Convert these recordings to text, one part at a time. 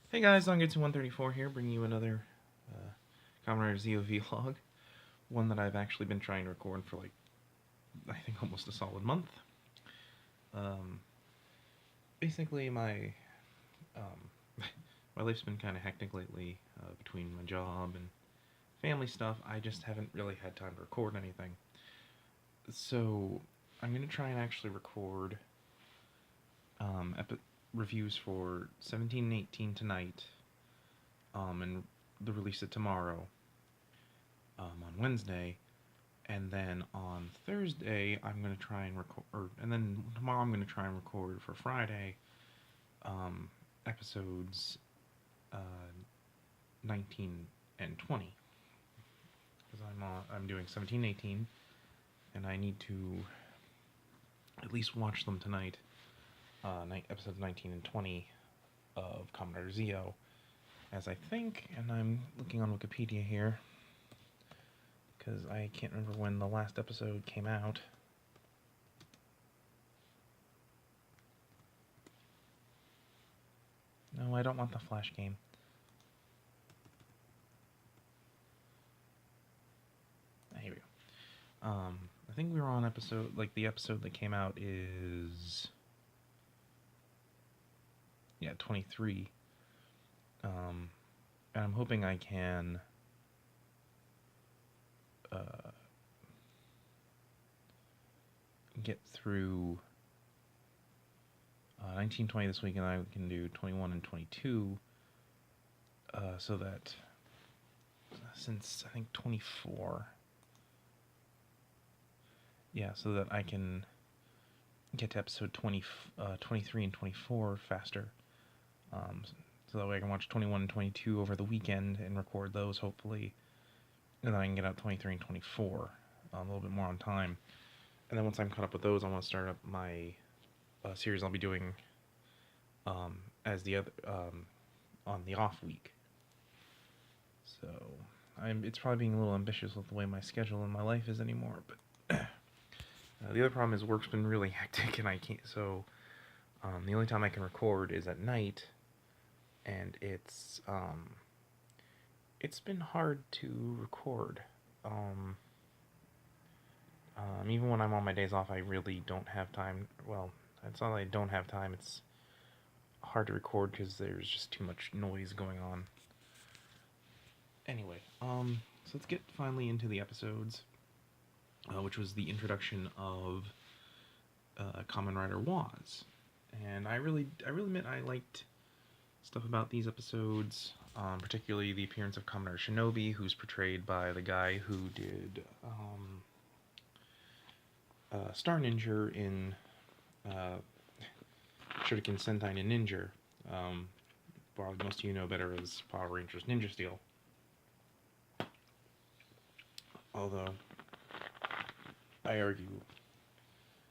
Hey guys, Zangetsu 134 here, bringing you another Kamen Rider Zi-O vlog. One that I've actually been trying to record for I think almost a solid month. Um, Basically, um, my life's been kind of hectic lately between my job and family stuff. I just haven't really had time to record anything. So I'm going to try and actually record reviews for 17 and 18 tonight, and the release it tomorrow. On Wednesday, and then on Thursday I'm gonna try and record, and then tomorrow I'm gonna try and record for Friday, episodes uh, 19 and 20, because I'm doing 17, 18, and I need to at least watch them tonight. Episodes 19 and 20 of Kamen Rider Zi-O, as I think, and I'm looking on Wikipedia here, because I can't remember when the last episode came out. No, I don't want the Flash game. Here we go. I think we were on the episode that came out is, 23. And I'm hoping I can get through 1920 this week, and I can do 21 and 22, so that, since I think 24, so that I can get to episode 23 and 24 faster, so that way I can watch 21 and 22 over the weekend and record those, hopefully, and then I can get out 23 and 24 a little bit more on time. And then once I'm caught up with those, I want to start up my series I'll be doing as the other on the off week. So it's probably being a little ambitious with the way my schedule and my life is anymore. But the other problem is work's been really hectic, and I can't. So the only time I can record is at night, and it's been hard to record. Even when I'm on my days off, I really don't have time. Well, it's not that I don't have time, it's hard to record because there's just too much noise going on. Anyway, so let's get finally into the episodes, which was the introduction of Kamen Rider Waz. And I really admit I liked stuff about these episodes, particularly the appearance of Kamen Rider Shinobi, who's portrayed by the guy who did Star Ninja in Shuriken Sentai no Ninja. Probably most of you know better as Power Rangers Ninja Steel. Although, I argue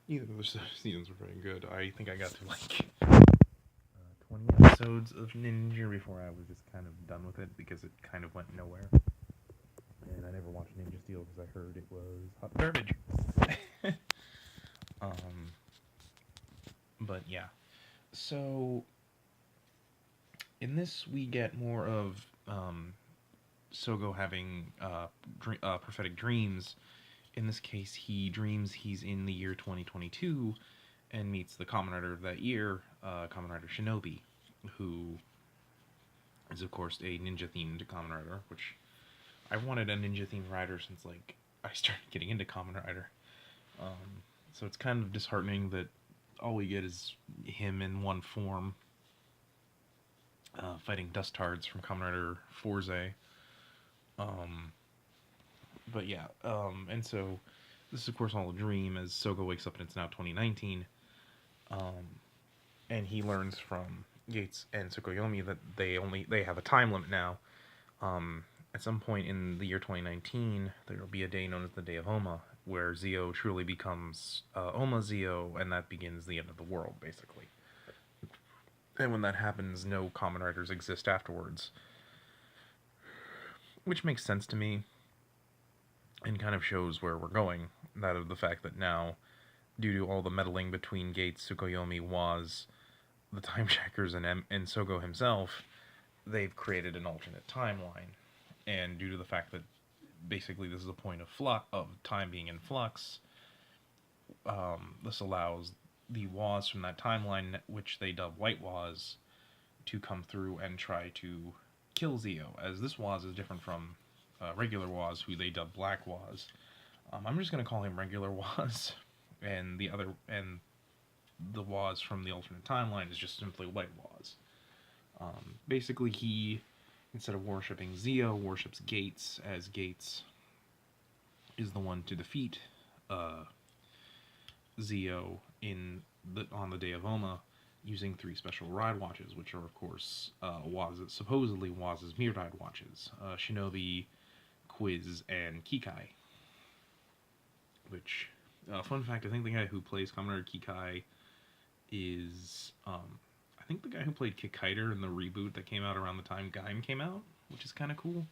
neither of those seasons were very good. I think I got to 20 episodes of Ninja before I was just kind of done with it, because it kind of went nowhere. And I never watched Ninja Steel because I heard it was hot garbage. But yeah. So, in this we get more of Sogo having prophetic dreams. In this case, he dreams he's in the year 2022 and meets the Kamen Rider of that year, Kamen Rider Shinobi, who is, of course, a ninja-themed Kamen Rider, which I've wanted a ninja-themed rider since, I started getting into Kamen Rider. So it's kind of disheartening that all we get is him in one form, fighting Dustards from Kamen Rider Forze. But yeah, and so this is, of course, all a dream, as Sogo wakes up and it's now 2019, and he learns from Gates and Tsukuyomi that they have a time limit now. At some point in the year 2019, there will be a day known as the Day of Oma, where Zi-O truly becomes Oma Zi-O, and that begins the end of the world, basically. And when that happens, no Kamen Riders exist afterwards. Which makes sense to me, and kind of shows where we're going. That of the fact that now, due to all the meddling between Gates, Tsukuyomi, Waz, the Time Checkers, and Sogo himself, they've created an alternate timeline, and due to the fact that basically this is a point of time being in flux, this allows the Waz from that timeline, which they dub White Waz, to come through and try to kill Zi-O, as this Waz is different from regular Waz, who they dub Black Waz. I'm just gonna call him regular Waz, and the Waz from the alternate timeline is just simply White Waz. Basically, he, instead of worshipping Zi-O, worships Gates, as Gates is the one to defeat Zi-O on the day of Oma, using 3 special ride watches, which are, of course, supposedly Waz's Mirror watches. Shinobi, Quiz, and Kikai. Which, fun fact, I think the guy who plays Kamen Rider Kikai is, I think the guy who played Kikaider in the reboot that came out around the time Gaim came out, which is kind of cool.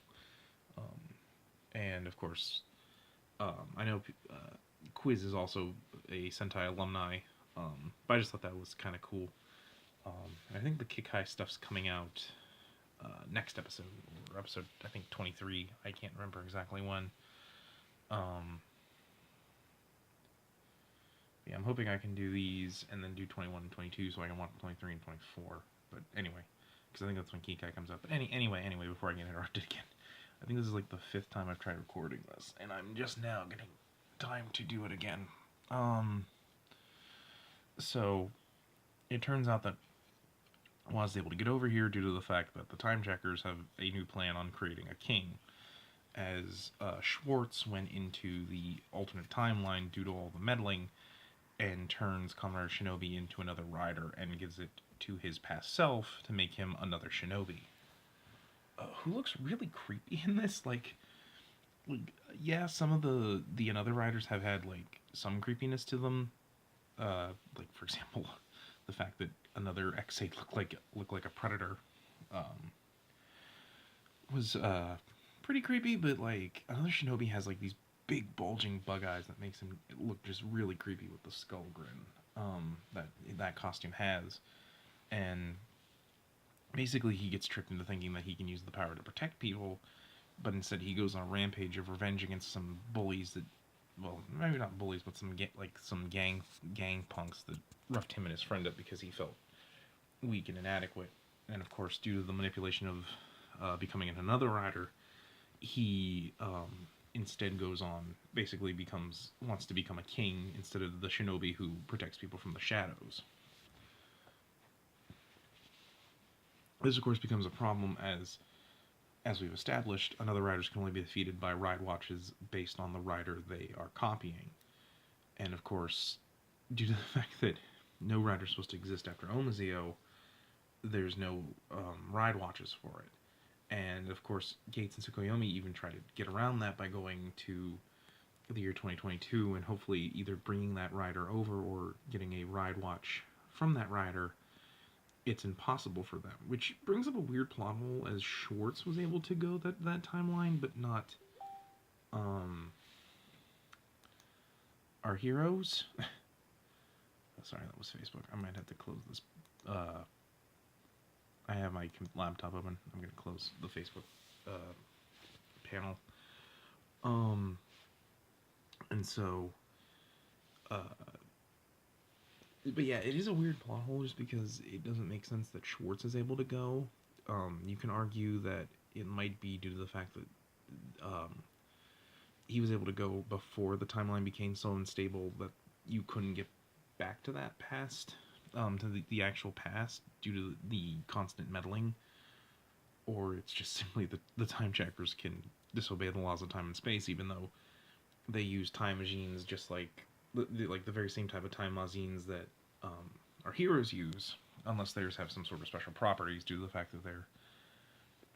And, of course, I know Quiz is also a Sentai alumni, but I just thought that was kind of cool. I think the Kikai stuff's coming out next episode, or episode, I think, 23. I can't remember exactly when. Yeah, I'm hoping I can do these and then do 21 and 22 so I can watch 23 and 24. But anyway, because I think that's when Kikai comes up. But anyway, before I get interrupted again, I think this is like the 5th time I've tried recording this, and I'm just now getting time to do it again. So it turns out that I was able to get over here due to the fact that the time checkers have a new plan on creating a king, as Schwartz went into the alternate timeline due to all the meddling and turns Kamen Rider Shinobi into another rider and gives it to his past self to make him another Shinobi. Who looks really creepy in this. Like, yeah, some of the other riders have had, like, some creepiness to them. Like, for example, the fact that another X8 looked like a predator was pretty creepy, but, like, another Shinobi has, like, these big bulging bug eyes that makes him look just really creepy with the skull grin that costume has. And basically he gets tricked into thinking that he can use the power to protect people, but instead he goes on a rampage of revenge against some bullies that, well, maybe not bullies, but some gang punks that roughed him and his friend up because he felt weak and inadequate. And of course, due to the manipulation of becoming another rider, he instead goes on, basically wants to become a king instead of the Shinobi who protects people from the shadows. This, of course, becomes a problem as we've established, another riders can only be defeated by ride watches based on the rider they are copying. And of course, due to the fact that no rider is supposed to exist after Oma Zi-O, there's no ride watches for it. And of course, Gates and Tsukuyomi even try to get around that by going to the year 2022 and hopefully either bringing that rider over or getting a ride watch from that rider. It's impossible for them, which brings up a weird plot hole, as Schwartz was able to go that timeline, but not our heroes. Sorry, that was Facebook. I might have to close this. I have my laptop open. I'm going to close the Facebook panel. And so, but yeah, it is a weird plot hole just because it doesn't make sense that Schwartz is able to go. You can argue that it might be due to the fact that he was able to go before the timeline became so unstable that you couldn't get back to that past, to the actual past due to the constant meddling. Or it's just simply that the time checkers can disobey the laws of time and space, even though they use time machines just like the very same type of time machines that our heroes use, unless theirs have some sort of special properties due to the fact that they're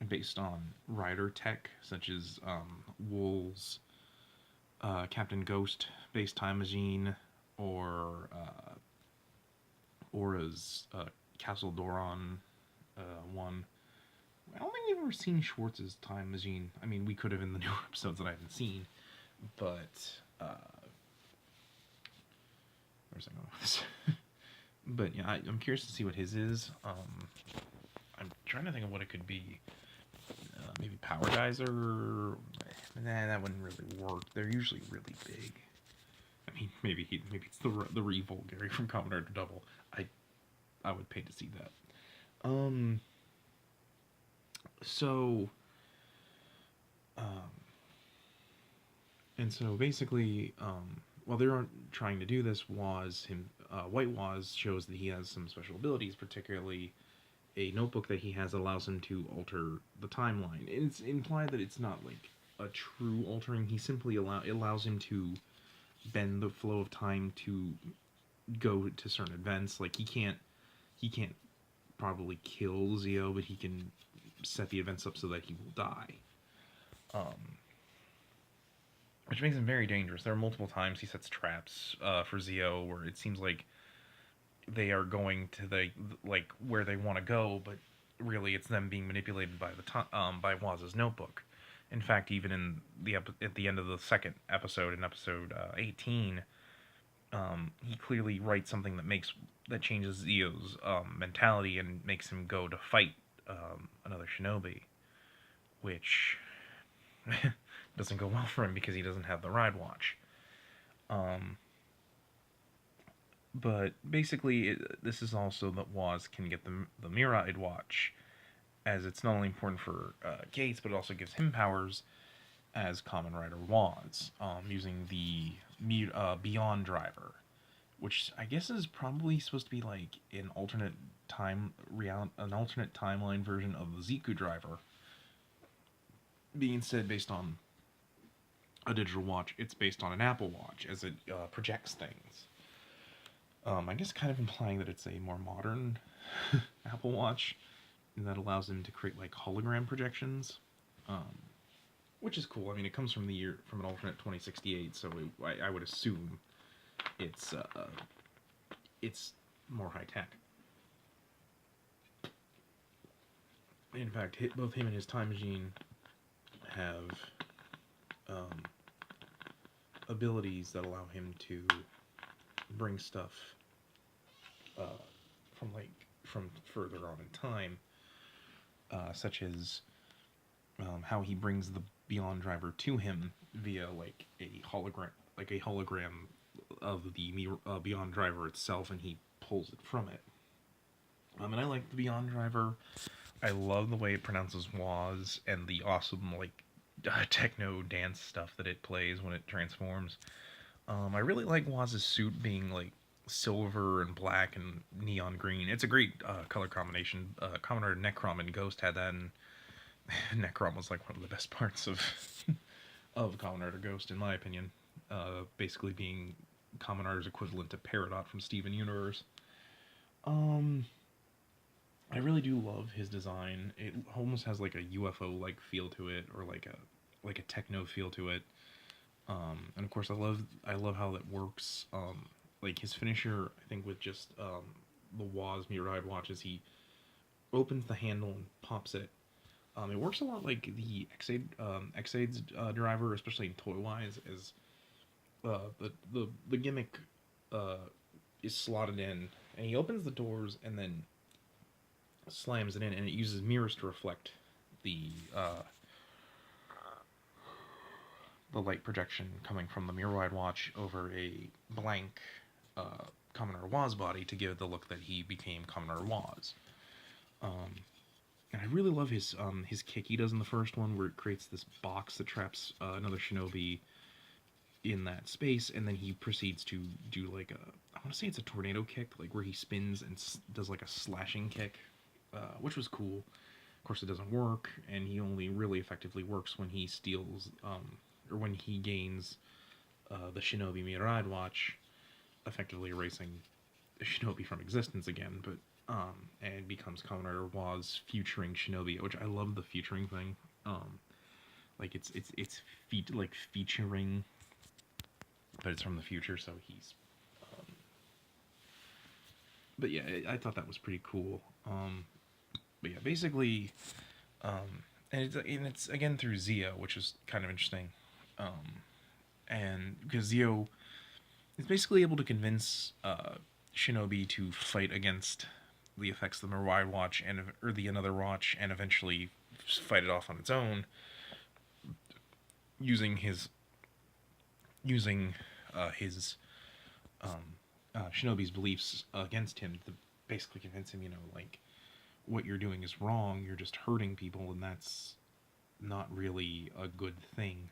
based on rider tech, such as Wool's Captain Ghost based time machine, or Aura's Castle Doron one. I don't think we've ever seen Schwartz's time machine. I mean, we could have in the newer episodes that I haven't seen, but where's I going with this? But yeah, I'm curious to see what his is. I'm trying to think of what it could be. Maybe Power Geyser? Nah, that wouldn't really work. They're usually really big. I mean, maybe it's the Revolt Gary from Kamen Rider Double. I would pay to see that. So, and so basically, while they're trying to do this, White Waz shows that he has some special abilities, particularly a notebook that he has that allows him to alter the timeline. It's implied that it's not like a true altering. He simply allows him to bend the flow of time to go to certain events. Like he can't probably kill Zi-O, but he can set the events up so that he will die. Which makes him very dangerous. There are multiple times he sets traps for Zi-O where it seems like they are going to where they want to go, but really it's them being manipulated by by Waz's notebook. In fact, even in at the end of the second episode, in episode 18, he clearly writes something that changes Zi-O's mentality and makes him go to fight another Shinobi, which doesn't go well for him because he doesn't have the ride watch. But basically, this is also that Waz can get the Miride watch, as it's not only important for Gates, but it also gives him powers as Kamen Rider Waz, using the Beyond Driver, which I guess is probably supposed to be like an alternate timeline version of the Ziku Driver, being instead based on a digital watch. It's based on an Apple Watch, as it projects things. I guess kind of implying that it's a more modern Apple Watch, and that allows them to create like hologram projections, which is cool. I mean, it comes from an alternate 2068, so I would assume it's more high tech. In fact, both him and his time machine have abilities that allow him to bring stuff from further on in time, such as how he brings the Beyond Driver to him via like a hologram of the Beyond Driver itself, and he pulls it from it. And I like the Beyond Driver. I love the way it pronounces Waz and the awesome techno dance stuff that it plays when it transforms. I really like Waz's suit being like silver and black and neon green. It's a great color combination. Kamen Rider Necrom and Ghost had that, and Necrom was like one of the best parts of Kamen Rider Ghost, in my opinion. Basically being Kamen Rider's equivalent to Peridot from Steven Universe. I really do love his design. It almost has like a UFO like feel to it, or like a techno feel to it. And of course I love how that works. Like his finisher, I think, with just the Waz Miride watch, is he opens the handle and pops it. It works a lot like the X-Aid's driver, especially in toy-wise, as the gimmick is slotted in, and he opens the doors and then slams it in, and it uses mirrors to reflect the light projection coming from the Mirror-Wide watch over a blank Kamen Rider Waz body to give it the look that he became Kamen Rider Waz. And I really love his kick he does in the first one, where it creates this box that traps another Shinobi in that space, and then he proceeds to do like I want to say it's a tornado kick, like where he spins and does like a slashing kick, which was cool. Of course, it doesn't work, and he only really effectively works when he steals, or when he gains the Shinobi Miride watch, effectively erasing the Shinobi from existence again, but and becomes Kamen Rider Waz featuring Shinobi, which I love the featuring thing. Like it's featuring, but it's from the future, so he's. But yeah, I thought that was pretty cool. But yeah, basically, and it's again through Zi-O, which is kind of interesting, and because Zi-O is basically able to convince Shinobi to fight against the effects of the Mirai watch or the another watch, and eventually fight it off on its own, using his Shinobi's beliefs against him to basically convince him, like, what you're doing is wrong. You're just hurting people, and that's not really a good thing.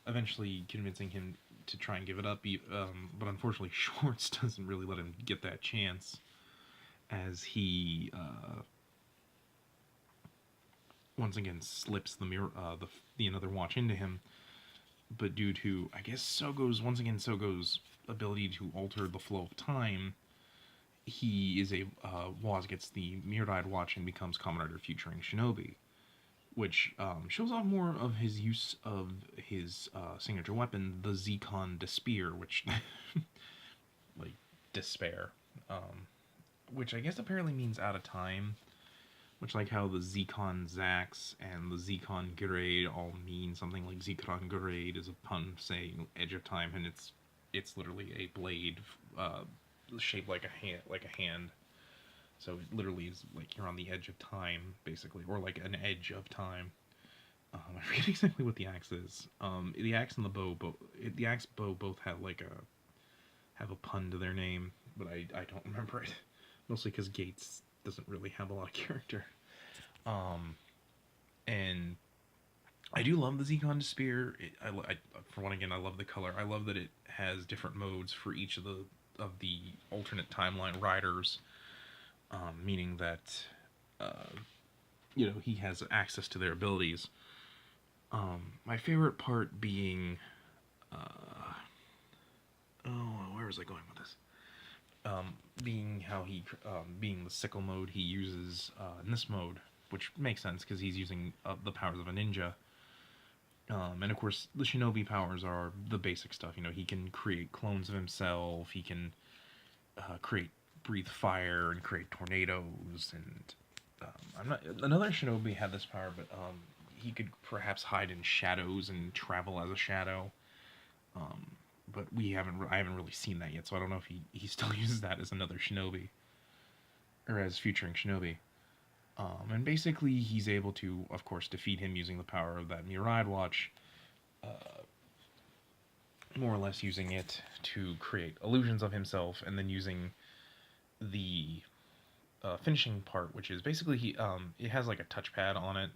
Eventually convincing him to try and give it up, but unfortunately Schwartz doesn't really let him get that chance, as he once again slips the mirror, the another watch into him. But due to, I guess, Sogo's ability to alter the flow of time, he is Waz gets the mirrored watch and becomes Kamen Rider featuring Shinobi, which shows off more of his use of his signature weapon, the Z-Con Despair, which, like, despair, which I guess apparently means out of time, which, like how the Z-Con Zax and the Z-Con Grade all mean something. Like Z-Con Grade is a pun saying edge of time, and it's literally a blade shaped like a hand. So it literally is like you're on the edge of time, basically, or like an edge of time. I forget exactly what the axe is. The axe and the bow, the axe bow both have a pun to their name, but I don't remember it. Mostly because Gates doesn't really have a lot of character. And I do love the Z-Con Spear. For one, again, I love the color. I love that it has different modes for each of the alternate timeline riders. Meaning that, he has access to their abilities. My favorite part being, where was I going with this? Being how being the sickle mode he uses in this mode, which makes sense because he's using the powers of a ninja. And of course, the Shinobi powers are the basic stuff. He can create clones of himself. He can breathe fire and create tornadoes. And another Shinobi had this power, but he could perhaps hide in shadows and travel as a shadow. But I haven't really seen that yet, so I don't know if he still uses that as another Shinobi, or as featuring Shinobi. And basically, he's able to, of course, defeat him using the power of that Mirai watch, more or less using it to create illusions of himself, and then using the finishing part, which is basically it has like a touchpad on it,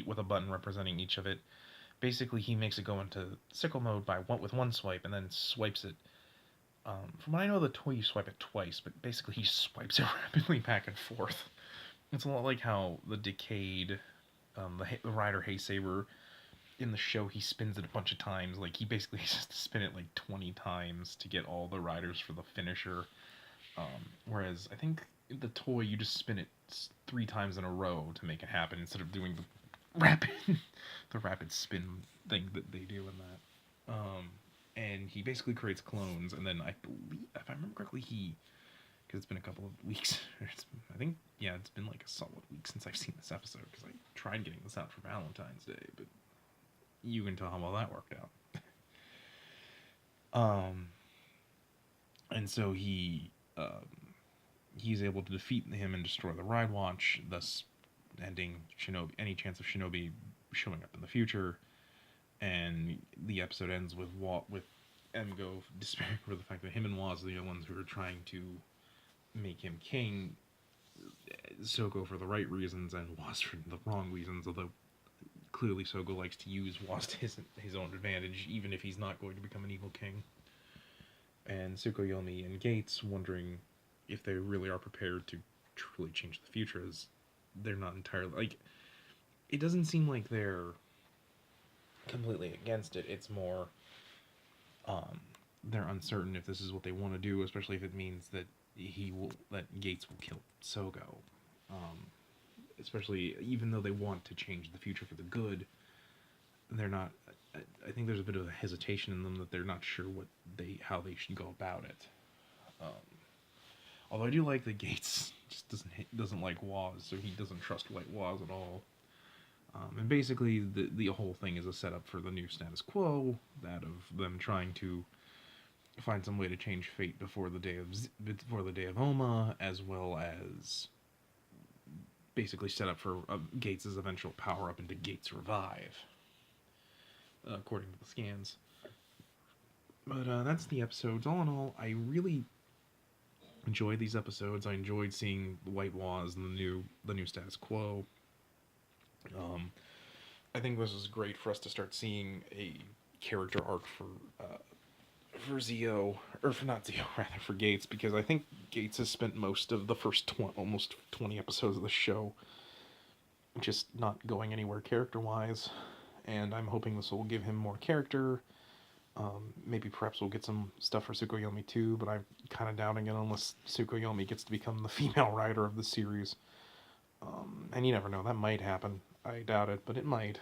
with a button representing each of it. Basically, he makes it go into sickle mode with one swipe, and then swipes it. From what I know, the toy you swipe it twice, but basically he swipes it rapidly back and forth. It's a lot like how the Decade, the Rider Haysaber, in the show he spins it a bunch of times. Like, he basically has to spin it like 20 times to get all the riders for the finisher. Whereas I think in the toy you just spin it 3 times in a row to make it happen, instead of doing the rapid spin thing that they do in that. And he basically creates clones, and then I believe, if I remember correctly, because it's been a couple of weeks, it's been like a solid week since I've seen this episode, because I tried getting this out for Valentine's Day, but you can tell how well that worked out. And so he's able to defeat him and destroy the Ride Watch, thus ending any chance of Shinobi showing up in the future. And the episode ends with Emgo despairing over the fact that him and Waz are the ones who are trying to make him king. Sogo for the right reasons and Waz for the wrong reasons, although clearly Sogo likes to use Waz to his own advantage, even if he's not going to become an evil king. And Tsukuyomi and Gates wondering if they really are prepared to truly change the future, as they're not entirely, like, it doesn't seem like they're completely against it. It's more they're uncertain if this is what they want to do, especially if it means that Gates will kill Sogo. Especially even though they want to change the future for the good, they're not. I think there's a bit of a hesitation in them that they're not sure how they should go about it. Although I do like that Gates just doesn't like Waz, so he doesn't trust White Waz at all. And basically, the whole thing is a setup for the new status quo, that of them trying to find some way to change fate before the day of Oma, as well as basically set up for Gates' eventual power up into Gates Revive, according to the scans. But that's the episodes. All in all, I really enjoyed these episodes. I enjoyed seeing the White Waz and the new status quo. I think this is great for us to start seeing a character arc for Zi-O, or for not Zi-O, rather for Gates, because I think Gates has spent most of the first almost 20 episodes of the show just not going anywhere character-wise, and I'm hoping this will give him more character. Maybe perhaps we'll get some stuff for Tsukuyomi too, but I'm kind of doubting it unless Tsukuyomi gets to become the female writer of the series. And you never know, that might happen. I doubt it, but it might.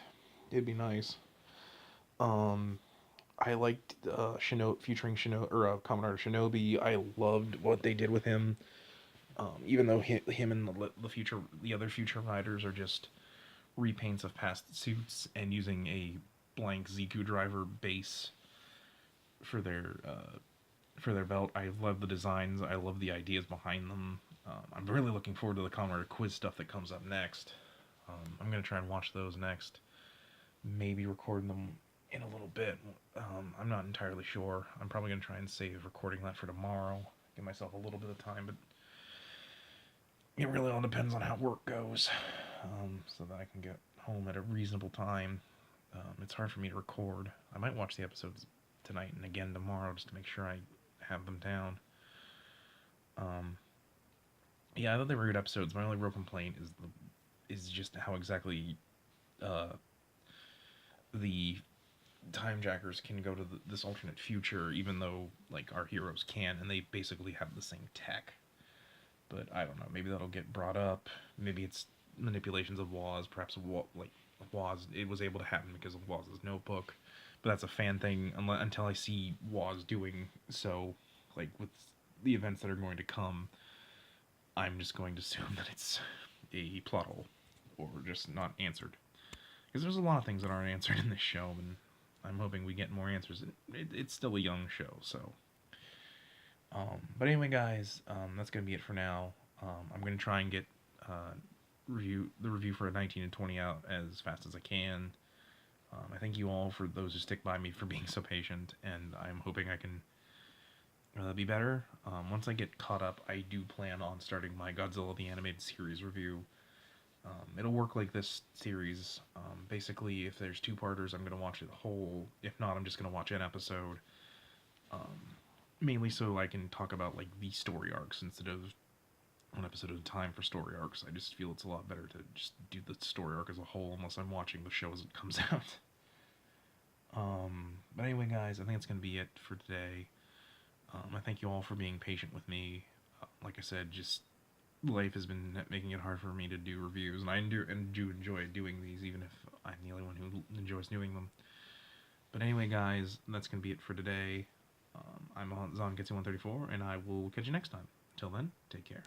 It'd be nice. I liked featuring Kamen Rider Shinobi. I loved what they did with him. Even though him and the other future riders are just repaints of past suits and using a blank Ziku driver base for their belt. I love the designs. I love the ideas behind them. I'm really looking forward to the Kamen Rider quiz stuff that comes up next. I'm gonna try and watch those next. Maybe record them in a little bit. I'm not entirely sure. I'm probably gonna try and save recording that for tomorrow. Give myself a little bit of time, but it really all depends on how work goes, so that I can get home at a reasonable time. It's hard for me to record. I might watch the episodes tonight and again tomorrow just to make sure I have them down. Yeah, I thought they were good episodes. My only real complaint is just how exactly the time jackers can go to this alternate future, even though like our heroes can, and they basically have the same tech. But I don't know. Maybe that'll get brought up. Maybe it's manipulations of Waz. Perhaps Waz, it was able to happen because of Waz's notebook. But that's a fan thing until I see Waz doing so, like with the events that are going to come. I'm just going to assume that it's a plot hole or just not answered. Because there's a lot of things that aren't answered in this show, and I'm hoping we get more answers. It's still a young show, so. But anyway, guys, that's gonna be it for now. I'm gonna try and get the review for 19 and 20 out as fast as I can. I thank you all for those who stick by me for being so patient, and I'm hoping I can be better. Once I get caught up, I do plan on starting my Godzilla the Animated Series review. It'll work like this series. Basically, if there's two-parters, I'm going to watch it whole. If not, I'm just going to watch an episode. Mainly so I can talk about like the story arcs instead of one episode at a time for story arcs. I just feel it's a lot better to just do the story arc as a whole unless I'm watching the show as it comes out. But anyway, guys, I think that's going to be it for today. I thank you all for being patient with me. Like I said, just life has been making it hard for me to do reviews, and I do enjoy doing these, even if I'm the only one who enjoys doing them. But anyway, guys, that's going to be it for today. I'm Zangetsu 134, and I will catch you next time. Till then, take care.